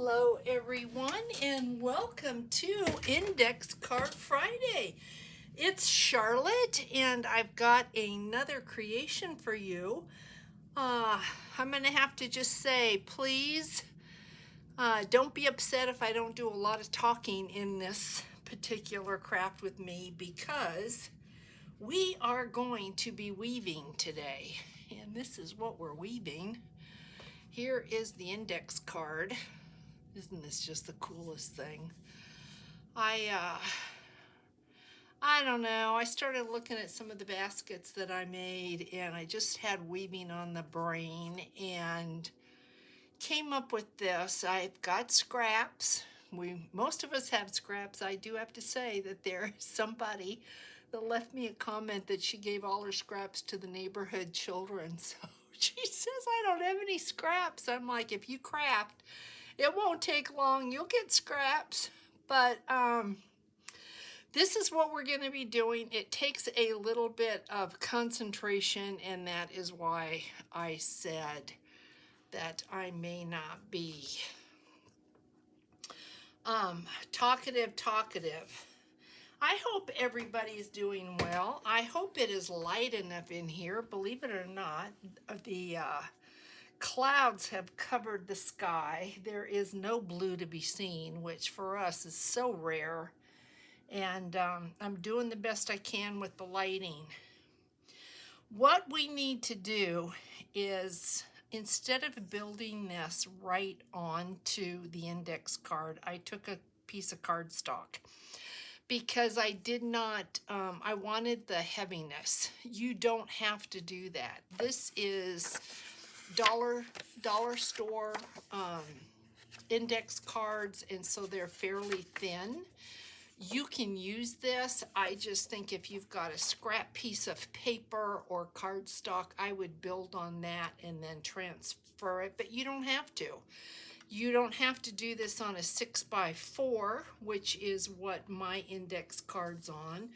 Hello everyone and welcome to Index Card Friday. It's Charlotte and I've got another creation for you. I'm going to have to just say please don't be upset if I don't do a lot of talking in this particular craft with me, because we are going to be weaving today, and this is what we're weaving. Here is the index card. Isn't this just the coolest thing? I don't know. I started looking at some of the baskets that I made, and I just had weaving on the brain and came up with this. I've got scraps. Most of us have scraps. I do have to say that there is somebody that left me a comment that she gave all her scraps to the neighborhood children. So she says I don't have any scraps. I'm like, if you craft, it won't take long. You'll get scraps. But this is what we're going to be doing. It takes a little bit of concentration, and that is why I said that I may not be talkative. I hope everybody's doing well. I hope it is light enough in here. Believe it or not, the clouds have covered the sky. There is no blue to be seen, which for us is so rare. And I'm doing the best I can with the lighting. What we need to do is, instead of building this right onto the index card, I took a piece of cardstock because I did not, I wanted the heaviness. You don't have to do that. This is dollar store index cards, and so they're fairly thin. You can use this. I just think if you've got a scrap piece of paper or cardstock, I would build on that and then transfer it, but you don't have to. You don't have to do this on a 6x4, which is what my index card's on.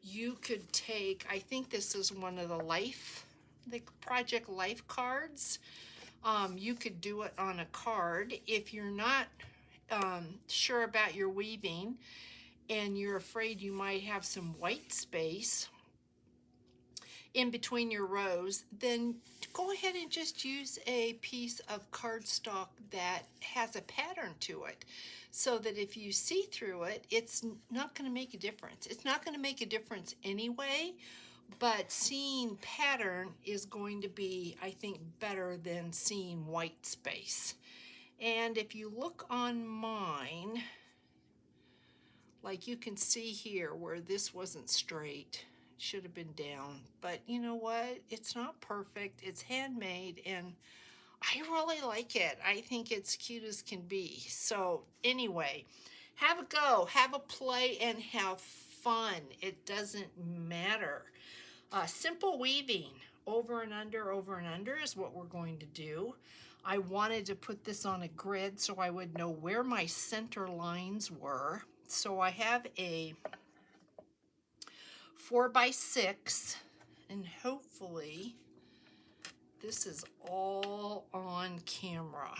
You could take, I think this is one of the Project Life cards. You could do it on a card. If you're not sure about your weaving and you're afraid you might have some white space in between your rows, then go ahead and just use a piece of cardstock that has a pattern to it, so that if you see through it, it's not going to make a difference. It's not going to make a difference anyway, but seeing pattern is going to be, I think, better than seeing white space. And if you look on mine, like you can see here where this wasn't straight, it should have been down, but you know what? It's not perfect. It's handmade, and I really like it. I think it's cute as can be. So anyway, have a go, have a play, and have fun. It doesn't matter. Simple weaving, over and under is what we're going to do. I wanted to put this on a grid so I would know where my center lines were. So I have a 4x6, and hopefully this is all on camera.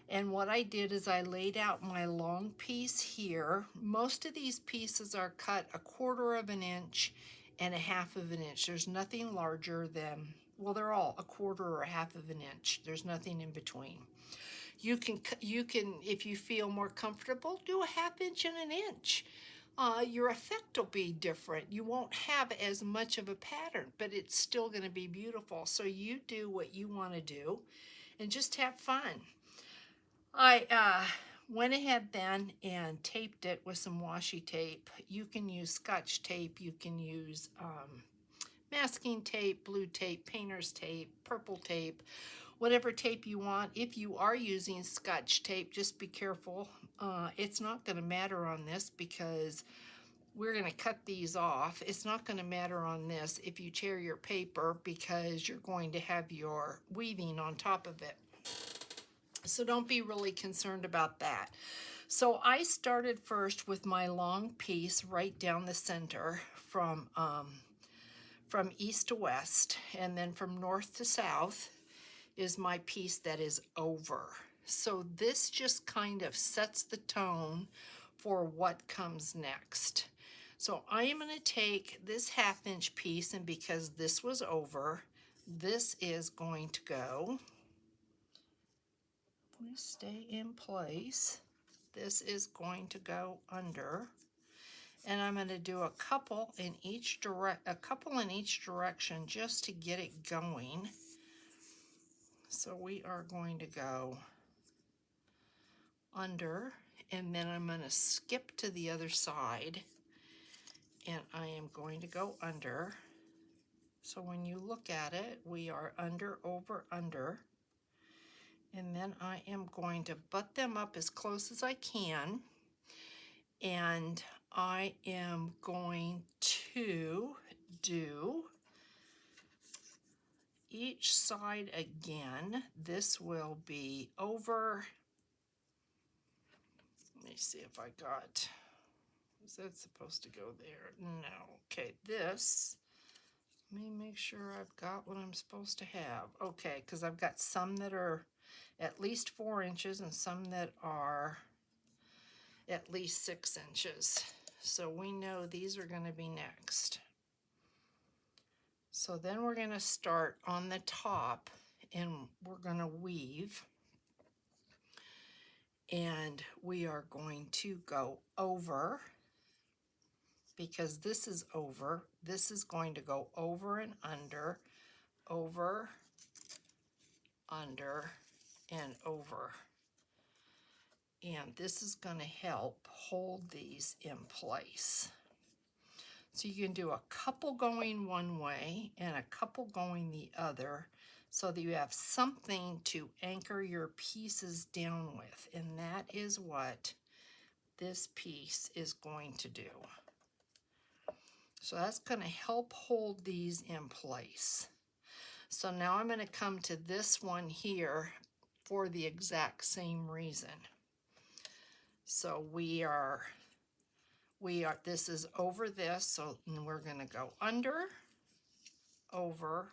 And what I did is I laid out my long piece here. Most of these pieces are cut 1/4 of an inch and 1/2 of an inch. There's nothing larger than, well, they're all 1/4 or 1/2 of an inch. There's nothing in between. You can, if you feel more comfortable, do a 1/2 inch and an inch. Your effect will be different. You won't have as much of a pattern, but it's still going to be beautiful. So you do what you want to do and just have fun. I went ahead then and taped it with some washi tape. You can use Scotch tape, you can use masking tape, blue tape, painter's tape, purple tape, whatever tape you want. If you are using Scotch tape, just be careful. It's not going to matter on this because we're going to cut these off. It's not going to matter on this if you tear your paper, because you're going to have your weaving on top of it. So don't be really concerned about that. So I started first with my long piece right down the center from east to west, and then from north to south is my piece that is over. So this just kind of sets the tone for what comes next. So I am going to take this 1/2 inch piece, and because this was over, this is going to go, please stay in place. This is going to go under, and I'm going to do a couple in each direction just to get it going. So we are going to go under, and then I'm going to skip to the other side, and I am going to go under. So when you look at it, we are under, over, under, and then I am going to butt them up as close as I can, and I am going to do each side again. This will be over. Let me see if I got, is that supposed to go there? No. Okay, this, let me make sure I've got what I'm supposed to have. Okay, because I've got some that are at least 4 inches and some that are at least 6 inches. So we know these are going to be next. So then we're going to start on the top, and we're going to weave, and we are going to go over, because this is over. This is going to go over and under, over, under, and over. And this is going to help hold these in place. So you can do a couple going one way and a couple going the other, so that you have something to anchor your pieces down with. And that is what this piece is going to do. So that's going to help hold these in place. So now I'm going to come to this one here for the exact same reason. So this is over this, so we're going to go under, over.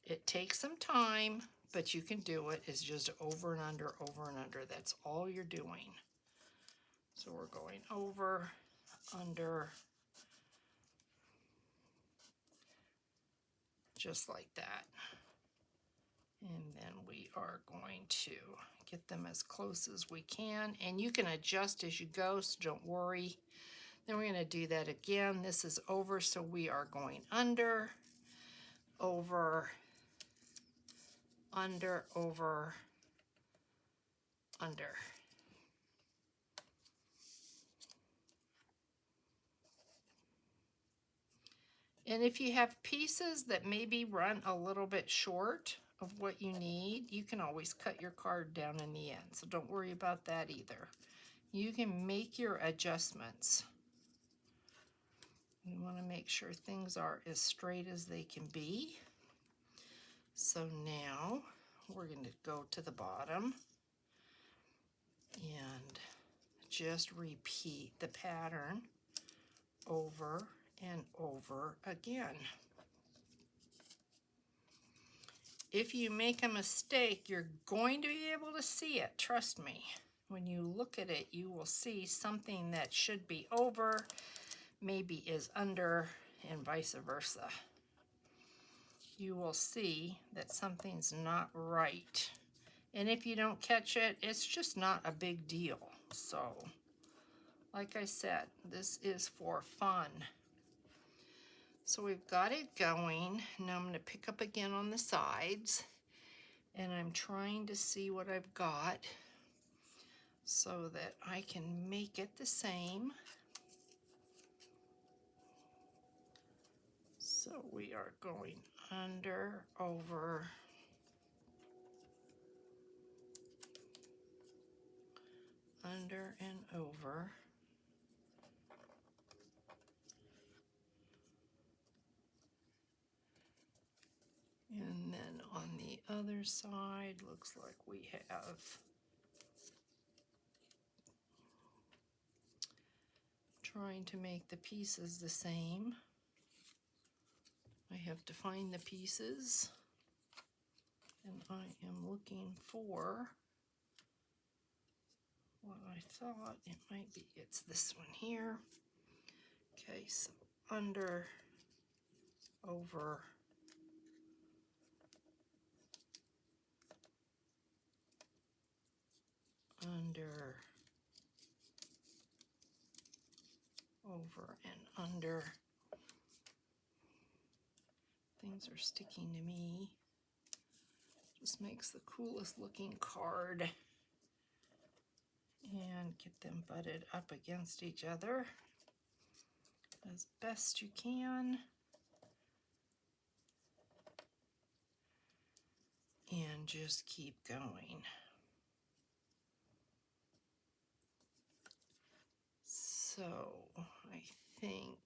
It takes some time, but you can do it. It's just over and under, over and under. That's all you're doing. So we're going over, under, just like that. And then we are going to get them as close as we can. And you can adjust as you go, so don't worry. Then we're going to do that again. This is over, so we are going under, over, under, over, under. And if you have pieces that maybe run a little bit short of what you need, you can always cut your card down in the end. So don't worry about that either. You can make your adjustments. You want to make sure things are as straight as they can be. So now we're going to go to the bottom and just repeat the pattern over and over again. If you make a mistake, you're going to be able to see it, trust me. When you look at it, you will see something that should be over, maybe is under, and vice versa. You will see that something's not right. And if you don't catch it, it's just not a big deal. So, like I said, this is for fun. So we've got it going. Now I'm going to pick up again on the sides, and I'm trying to see what I've got so that I can make it the same. So we are going under, over, under, and over. And then on the other side, looks like we have trying to make the pieces the same. I have to find the pieces. And I am looking for what I thought it might be. It's this one here. Okay, so under, over, under, over, and under. Things are sticking to me. Just makes the coolest looking card. And get them butted up against each other as best you can. And just keep going. So I think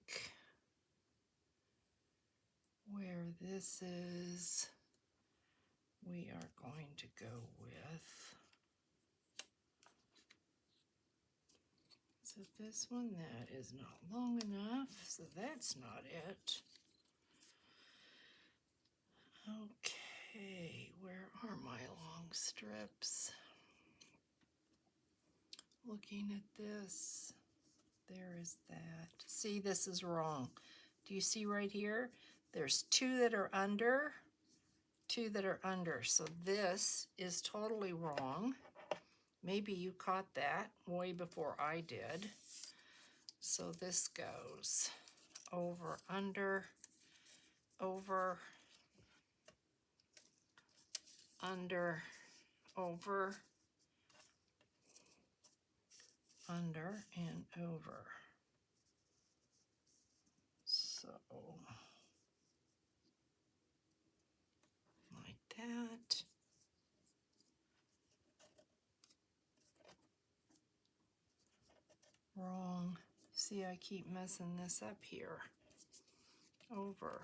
where this is, we are going to go with, so this one, that is not long enough, so that's not it. Okay, where are my long strips? Looking at this, there is that. See, this is wrong. Do you see right here? There's two that are under, two that are under. So this is totally wrong. Maybe you caught that way before I did. So this goes over, under, over, under, over, under, and over. So like that. Wrong. See, I keep messing this up here. Over,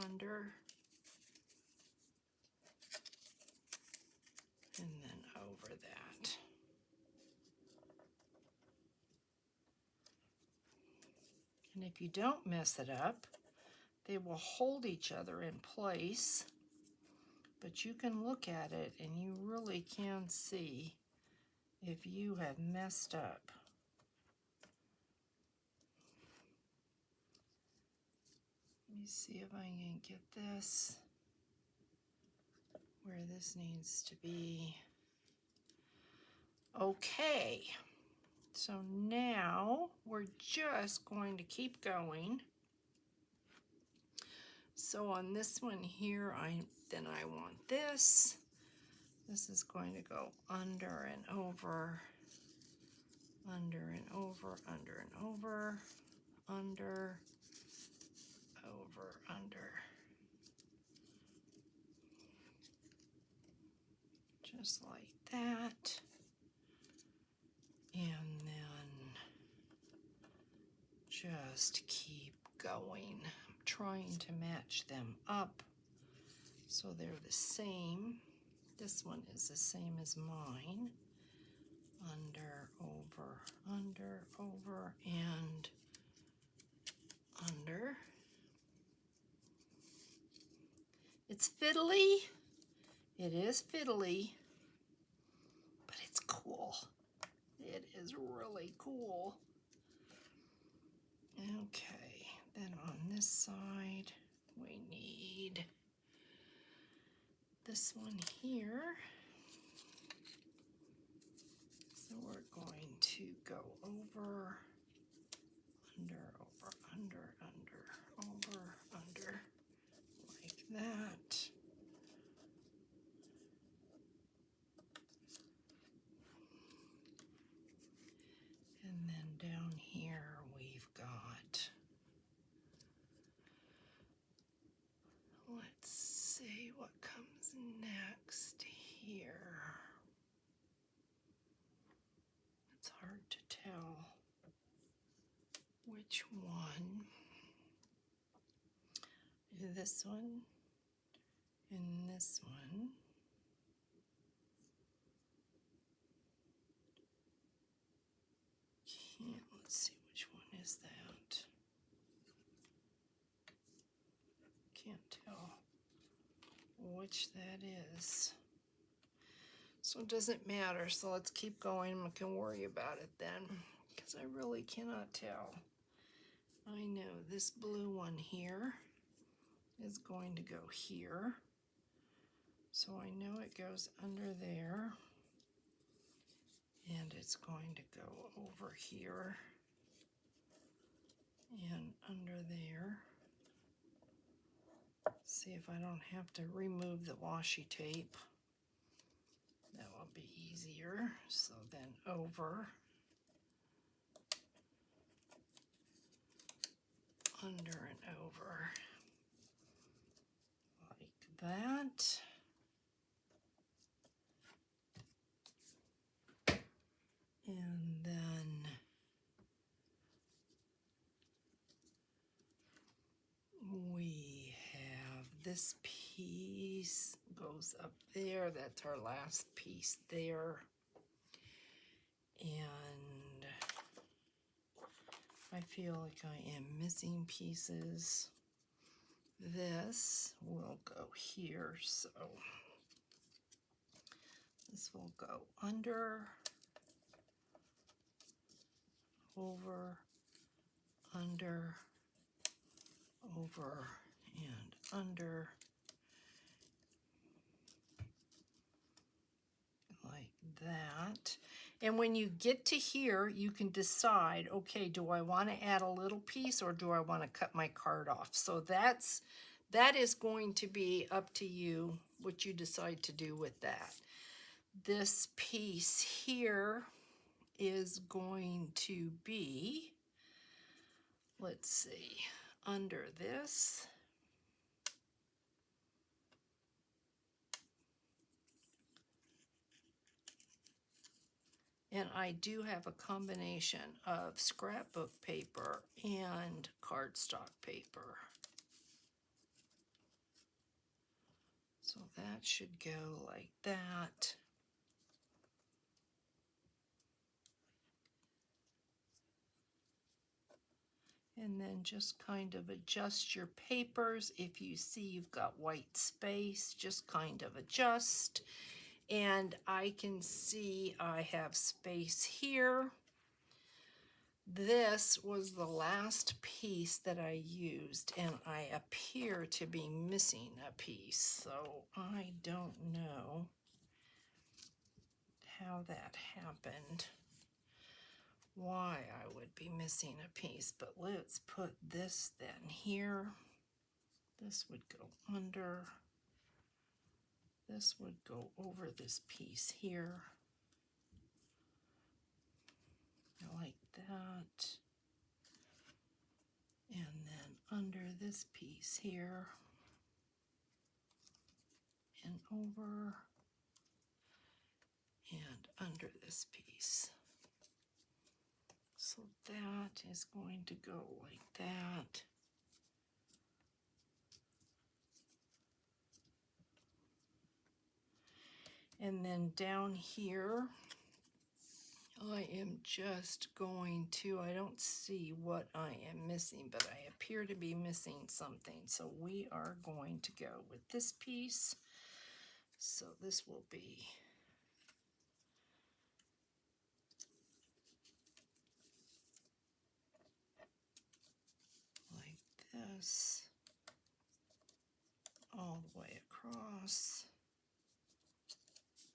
under, and then over that. And if you don't mess it up, they will hold each other in place. But you can look at it and you really can see if you have messed up. Let me see if I can get this where this needs to be. Okay, so now we're just going to keep going. So on this one here, I want this. This is going to go under and over, under and over, under and over, under, over, under. Just like that. And then just keep going. I'm trying to match them up so they're the same. This one is the same as mine. Under, over, and under. It's fiddly. It is fiddly, but it's cool. It is really cool. Okay, then on this side, we need this one here. So we're going to go over, under, over, under, like that. And then down here we've got, let's see what comes next here. It's hard to tell which one. This one and this one. Let's see, which one is that? Can't tell which that is. So it doesn't matter, so let's keep going. I can worry about it then, because I really cannot tell. I know this blue one here is going to go here. So I know it goes under there, and it's going to go over here and under there. See if I don't have to remove the washi tape. That will be easier. So then over, under and over, like that. And then we have this piece goes up there. That's our last piece there. And I feel like I am missing pieces. This will go here, so this will go under, over, under, over, and under, like that. And when you get to here, you can decide, okay, do I want to add a little piece or do I want to cut my card off? So that is going to be up to you, what you decide to do with that. This piece here is going to be, let's see, under this. And I do have a combination of scrapbook paper and cardstock paper. So that should go like that. And then just kind of adjust your papers. If you see you've got white space, just kind of adjust. And I can see I have space here. This was the last piece that I used, and I appear to be missing a piece, so I don't know how that happened, why I would be missing a piece, but let's put this then here. This would go under. This would go over this piece here, like that. And then under this piece here, and over, and under this piece. So that is going to go like that. And then down here, I am just going to, I don't see what I am missing, but I appear to be missing something. So we are going to go with this piece. So this will be like this, all the way across.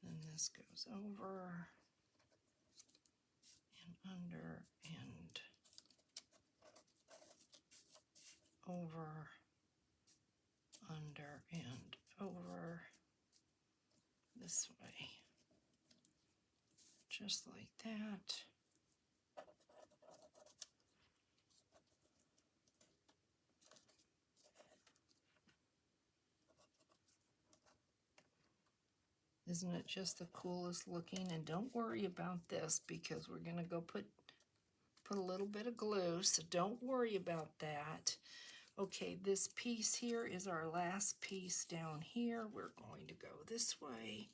And this goes over and under and over, under and over, this way, just like that. Isn't it just the coolest looking? And don't worry about this because we're gonna go put a little bit of glue, so don't worry about that. Okay, this piece here is our last piece down here. We're going to go this way.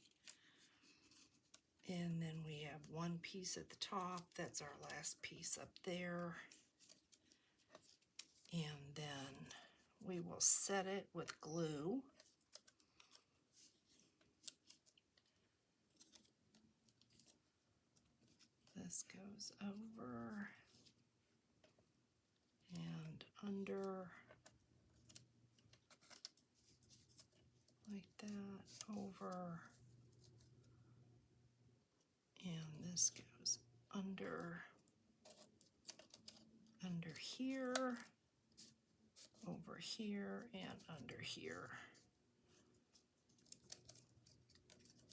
And then we have one piece at the top. That's our last piece up there. And then we will set it with glue. this goes over and under, like that, over, and this goes under here, over here, and under here.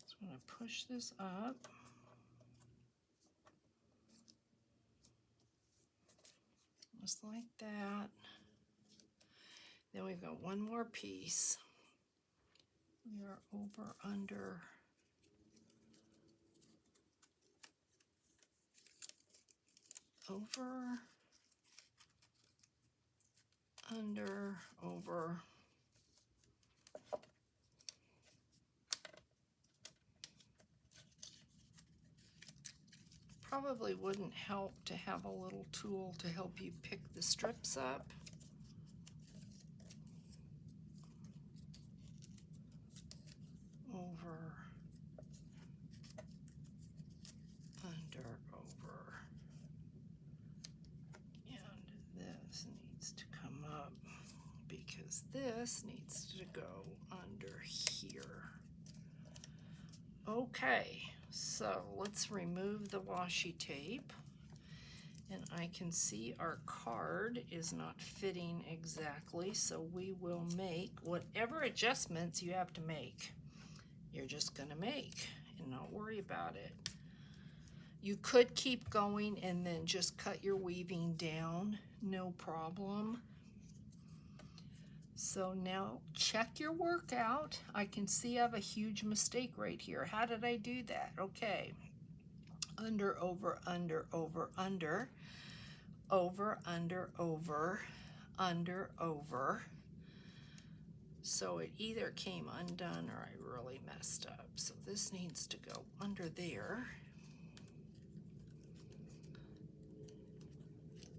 So I'm going to push this up. Just like that. Then we've got one more piece. We are over, under, over, under, over. Probably wouldn't help to have a little tool to help you pick the strips up. Over, under, over. And this needs to come up because this needs to go under here. Okay, so let's remove the washi tape. And I can see our card is not fitting exactly, so we will make whatever adjustments you have to make. You're just gonna make and not worry about it. You could keep going and then just cut your weaving down, no problem. So now check your work out. I can see I have a huge mistake right here. How did I do that? Okay, under, over, under, over, under, over, under, over, under, over. So it either came undone or I really messed up. So this needs to go under there.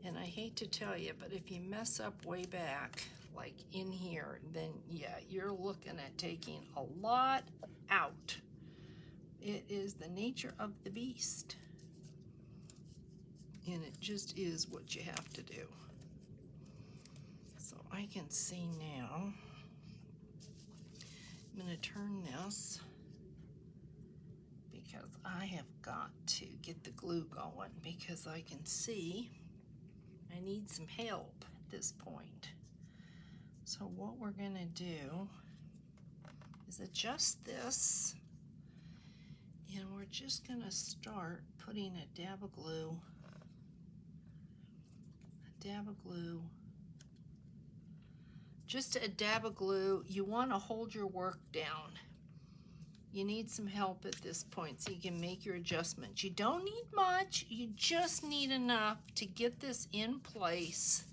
And I hate to tell you, but if you mess up way back, like in here, then yeah, you're looking at taking a lot out. It is the nature of the beast. And it just is what you have to do. So I can see now. I'm going to turn this because I have got to get the glue going because I can see I need some help at this point. So what we're going to do is adjust this, and we're just going to start putting a dab of glue, just a dab of glue. You want to hold your work down. You need some help at this point so you can make your adjustments. You don't need much, you just need enough to get this in place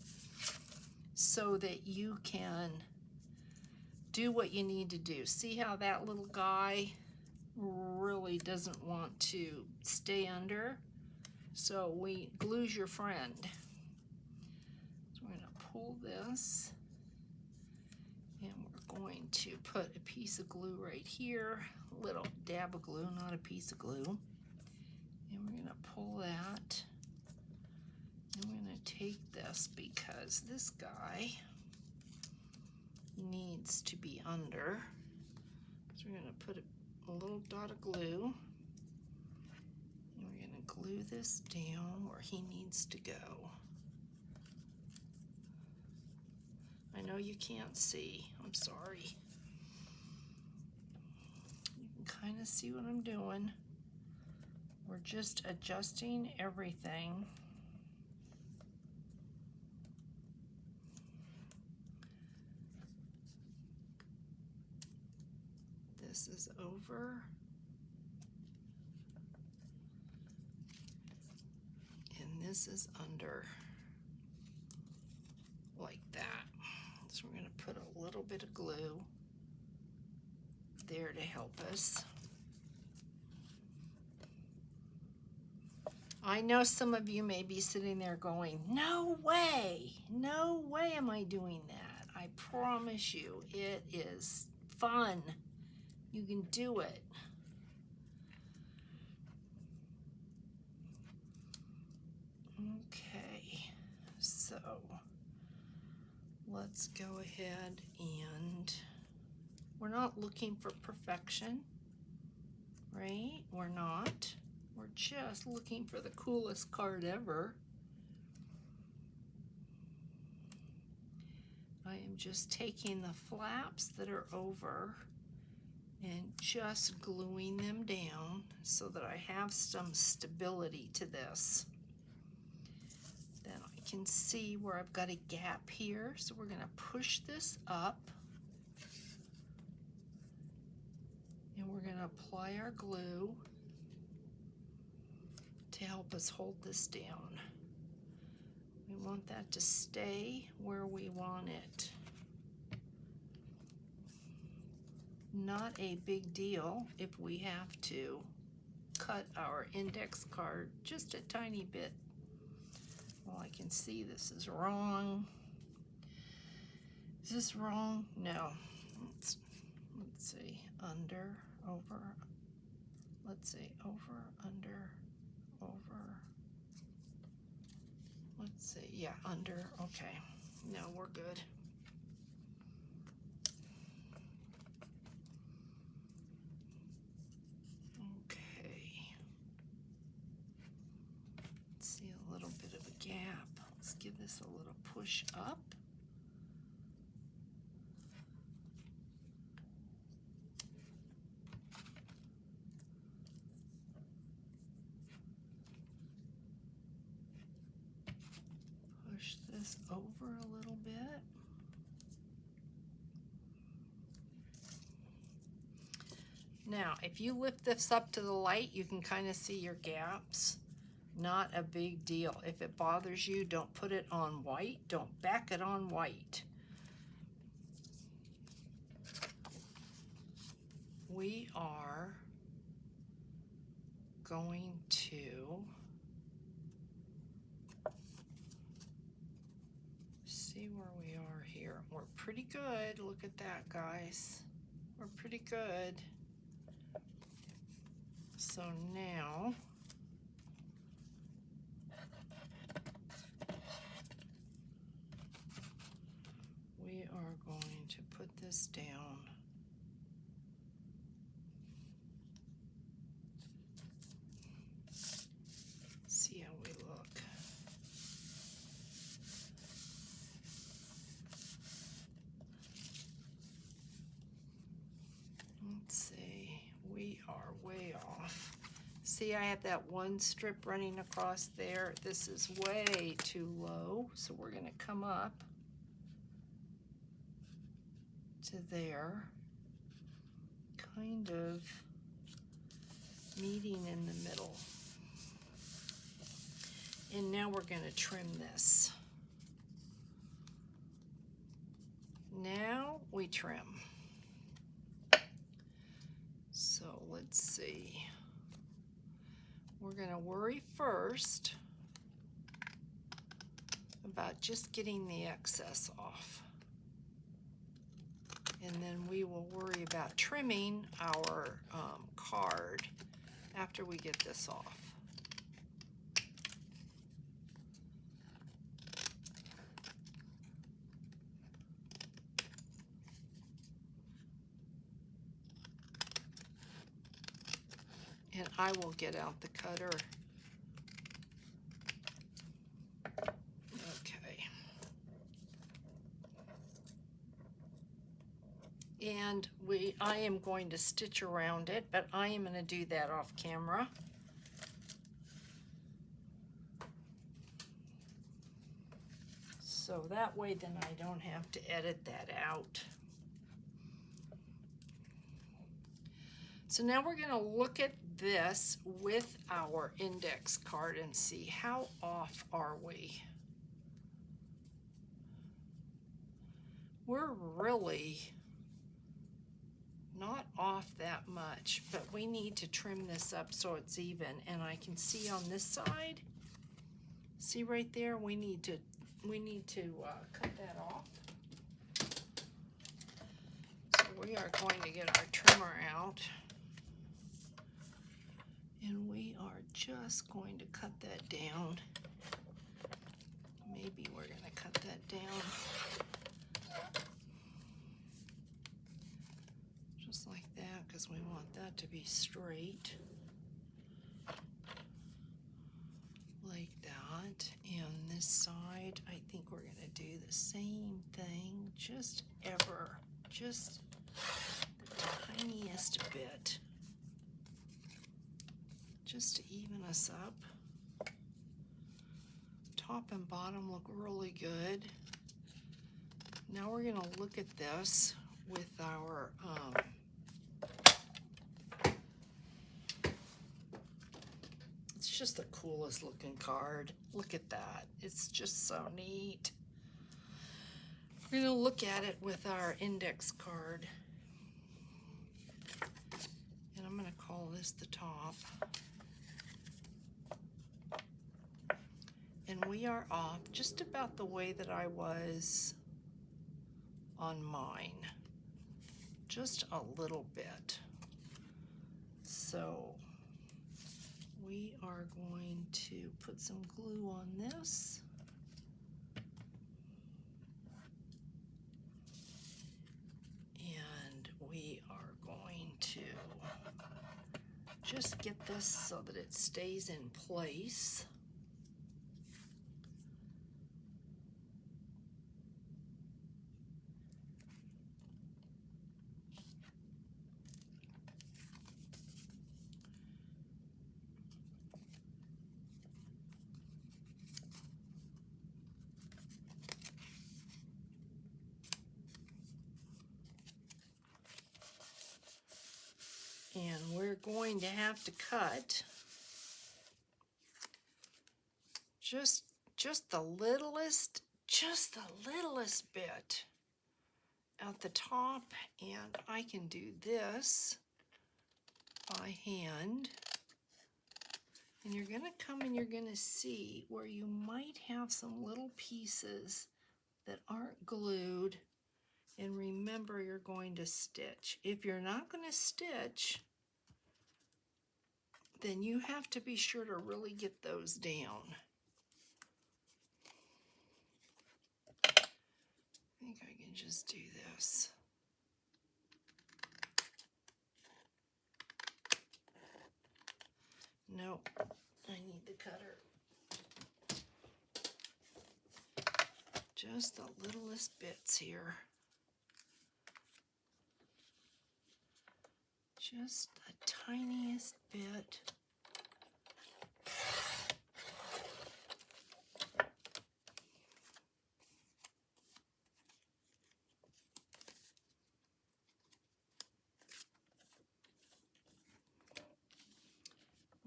so that you can do what you need to do. See how that little guy really doesn't want to stay under? So glue's your friend. So we're going to pull this, and we're going to put a piece of glue right here, a little dab of glue, not a piece of glue. And we're going to pull that. And we're going to take this because this guy needs to be under. So we're going to put a little dot of glue. And we're going to glue this down where he needs to go. I know you can't see. I'm sorry. You can kind of see what I'm doing. We're just adjusting everything. This is over. And this is under. Like that. So we're going to put a little bit of glue there to help us. I know some of you may be sitting there going, no way am I doing that. I promise you, it is fun. You can do it. Okay, so let's go ahead and we're not looking for perfection, right? We're not. We're just looking for the coolest card ever. I am just taking the flaps that are over and just gluing them down so that I have some stability to this. Then I can see where I've got a gap here, so we're going to push this up and we're going to apply our glue to help us hold this down. We want that to stay where we want it. Not a big deal if we have to cut our index card just a tiny bit. Well, I can see this is wrong. Is this wrong? No. Let's see. Under, over. Let's see. Over, under, over. Let's see. Yeah, under. Okay. No, we're good. See a little bit of a gap. Let's give this a little push up. Push this over a little bit. Now, if you lift this up to the light, you can kind of see your gaps. Not a big deal. If it bothers you, don't put it on white. Don't back it on white. We are going to see where we are here. We're pretty good. Look at that, guys. We're pretty good. So now we are going to put this down. See how we look. Let's see, we are way off. See, I have that one strip running across there. This is way too low, so we're going to come up to there, kind of meeting in the middle. And now we're going to trim this. Now we trim. So let's see. We're going to worry first about just getting the excess off. And then we will worry about trimming our card after we get this off. And I will get out the cutter. Okay. And I am going to stitch around it, but I am going to do that off camera. So that way then I don't have to edit that out. So now we're going to look at this with our index card and see how off are we. We're really not off that much, but we need to trim this up so it's even. And I can see on this side, see right there, we need to cut that off. So we are going to get our trimmer out. And we are just going to cut that down maybe we're going to cut that down. Just like that, because we want that to be straight. Like that. And this side, I think we're going to do the same thing, just the tiniest bit, just to even us up. Top and bottom look really good. Now we're going to look at this with our it's just the coolest looking card. Look at that. It's just so neat. We're going to look at it with our index card. And I'm going to call this the top. And we are off just about the way that I was on mine. Just a little bit. So we are going to put some glue on this. And we are going to just get this so that it stays in place. And we're going to have to cut just the littlest bit at the top, and I can do this by hand. And you're going to come and you're going to see where you might have some little pieces that aren't glued. And remember, you're going to stitch. If you're not going to stitch, then you have to be sure to really get those down. I think I can just do this. Nope, I need the cutter. Just the littlest bits here. Just the tiniest bit.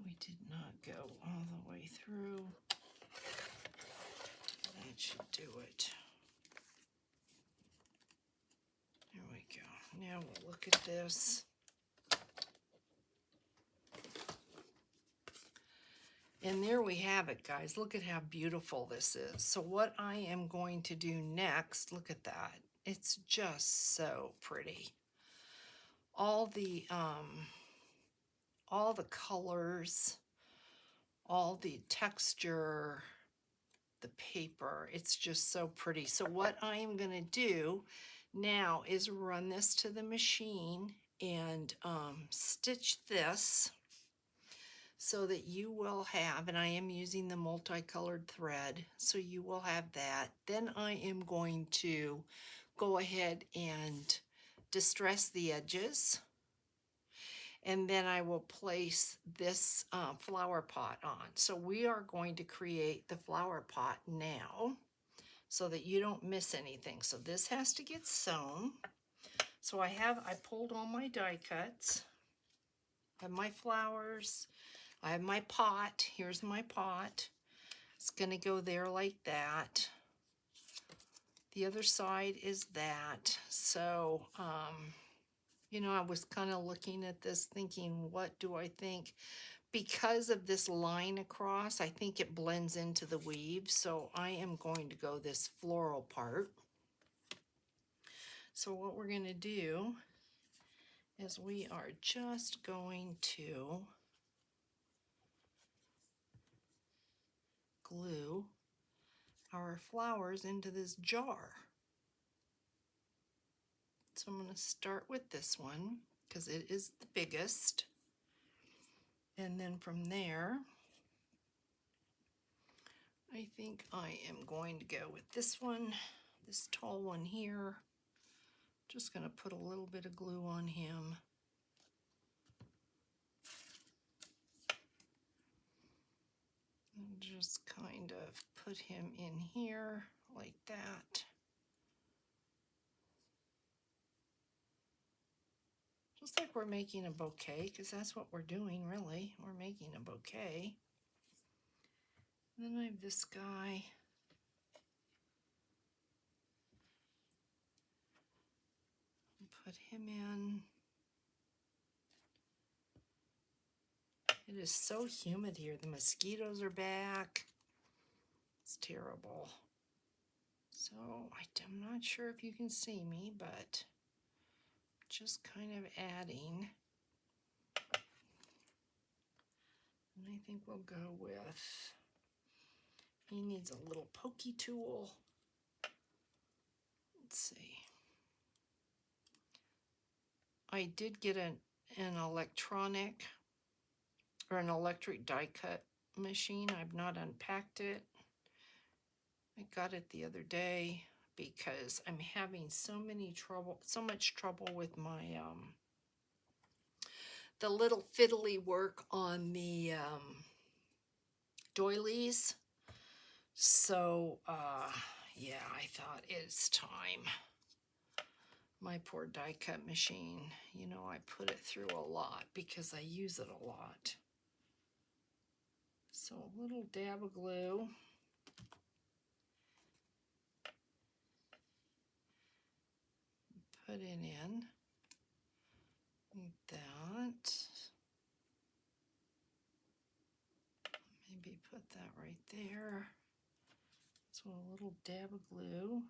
We did not go all the way through. That should do it. There we go. Now we'll look at this. And there we have it, guys. Look at how beautiful this is. So what I am going to do next, look at that. It's just so pretty. All the colors, all the texture, the paper, it's just so pretty. So what I am going to do now is run this to the machine and stitch this so that you will have, and I am using the multicolored thread, so you will have that. Then I am going to go ahead and distress the edges, and then I will place this flower pot on. So we are going to create the flower pot now so that you don't miss anything. So this has to get sewn. So I pulled all my die cuts. I have my flowers. I have my pot. Here's my pot. It's going to go there like that. The other side is that. So, you know, I was kind of looking at this thinking, what do I think? Because of this line across, I think it blends into the weave. So I am going to go this floral part. So what we're going to do is we are just going to glue our our flowers into this jar. So I'm going to start with this one because it is the biggest. And then from there, I think I am going to go with this one, this tall one here. Just going to put a little bit of glue on him. And just kind of put him in here like that. Just like we're making a bouquet, because that's what we're doing, really. We're making a bouquet. And then I have this guy. Put him in. It is so humid here. The mosquitoes are back. It's terrible. So I'm not sure if you can see me, but just kind of adding. And I think we'll go with, he needs a little pokey tool. Let's see. I did get an electronic or an electric die cut machine. I've not unpacked it. I got it the other day because I'm having so much trouble with my the little fiddly work on the doilies. So yeah, I thought it's time. My poor die cut machine, you know, I put it through a lot because I use it a lot. So a little dab of glue. Put it in like that. Maybe put that right there. So a little dab of glue.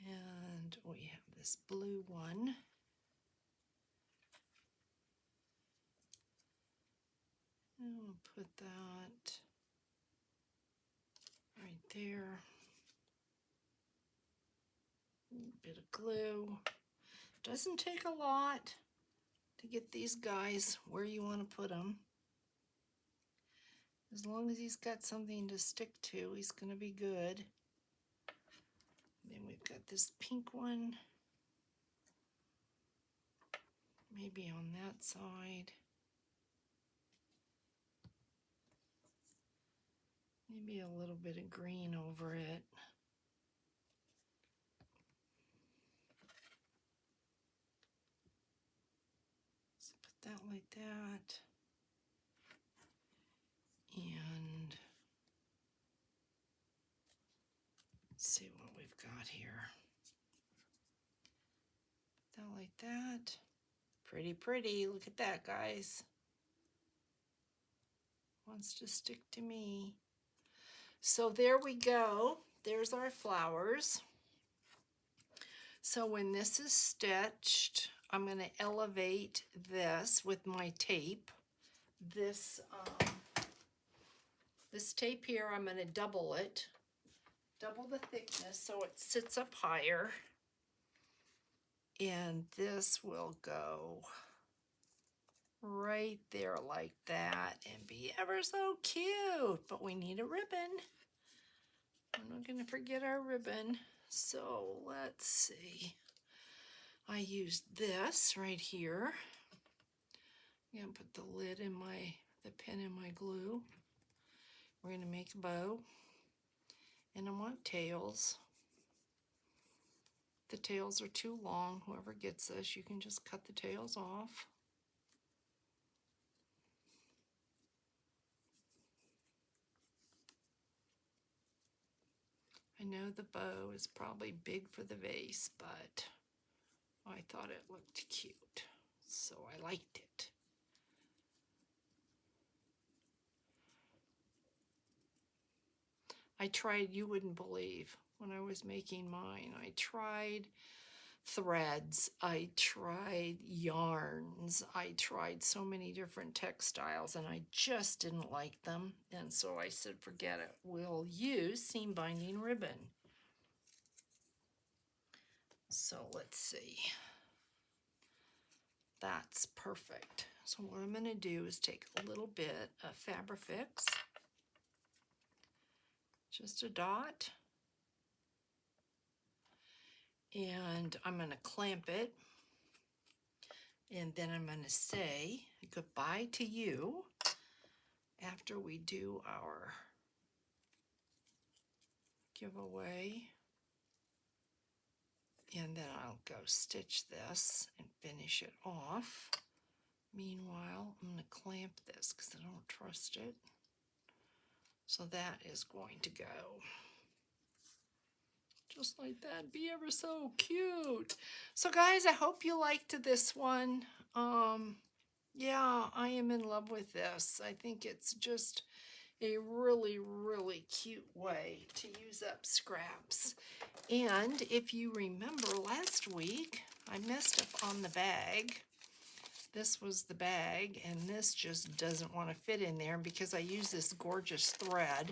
And we have this blue one. And we'll put that right there. A little bit of glue. Doesn't take a lot to get these guys where you want to put them. As long as he's got something to stick to, he's going to be good. Then we've got this pink one. Maybe on that side. Maybe a little bit of green over it. So put that like that. And let's see what we've got here. Put that like that. Pretty, pretty. Look at that, guys. Wants to stick to me. So there we go. There's our flowers. So when this is stitched, I'm going to elevate this with my tape. This tape here, I'm going to double it. Double the thickness so it sits up higher. And this will go right there like that and be ever so cute. But we need a ribbon. We're not going to forget our ribbon. So let's see. I used this right here. I'm going to put the lid in the pin in my glue. We're going to make a bow. And I want tails. If the tails are too long, whoever gets this, you can just cut the tails off. I know the bow is probably big for the vase, but I thought it looked cute, so I liked it. I tried, you wouldn't believe, when I was making mine, I tried threads. I tried yarns. I tried so many different textiles and I just didn't like them. And so I said, forget it. We'll use seam binding ribbon. So let's see. That's perfect. So what I'm going to do is take a little bit of Fabrifix, just a dot, and I'm going to clamp it, and then I'm going to say goodbye to you after we do our giveaway, and then I'll go stitch this and finish it off. Meanwhile, I'm going to clamp this because I don't trust it. So that is going to go just like that. Be ever so cute. So guys, I hope you liked this one. Yeah, I am in love with this. I think it's just a really, really cute way to use up scraps. And if you remember last week, I messed up on the bag. This was the bag, and this just doesn't want to fit in there. And because I use this gorgeous thread,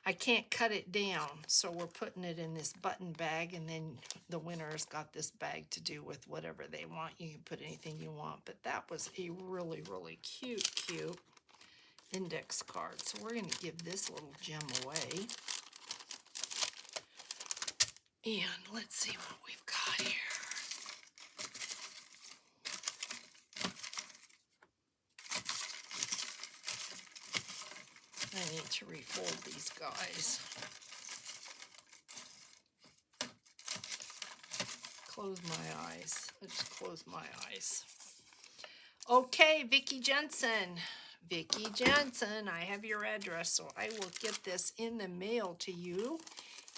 I can't cut it down. So we're putting it in this button bag, and then the winner's got this bag to do with whatever they want. You can put anything you want, but that was a really, really cute, cute index card. So we're going to give this little gem away. And let's see what we've got here. I need to refold these guys. Close my eyes. I just close my eyes. Okay, Vicki Jensen. Vicki Jensen, I have your address, so I will get this in the mail to you.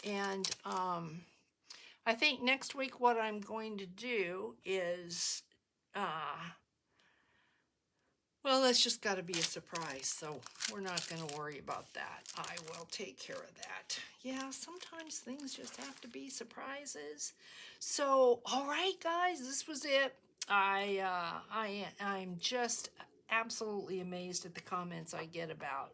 And I think next week what I'm going to do is, well, it's just got to be a surprise, so we're not going to worry about that. I will take care of that. Yeah, sometimes things just have to be surprises. So, all right, guys, this was it. I'm just absolutely amazed at the comments I get about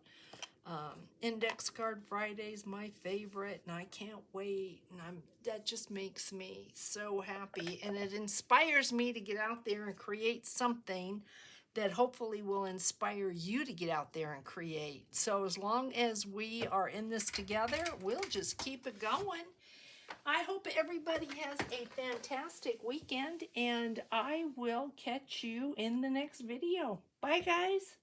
Index Card Fridays, my favorite, and I can't wait. And that just makes me so happy, and it inspires me to get out there and create something that hopefully will inspire you to get out there and create. So as long as we are in this together, we'll just keep it going. I hope everybody has a fantastic weekend, and I will catch you in the next video. Bye, guys.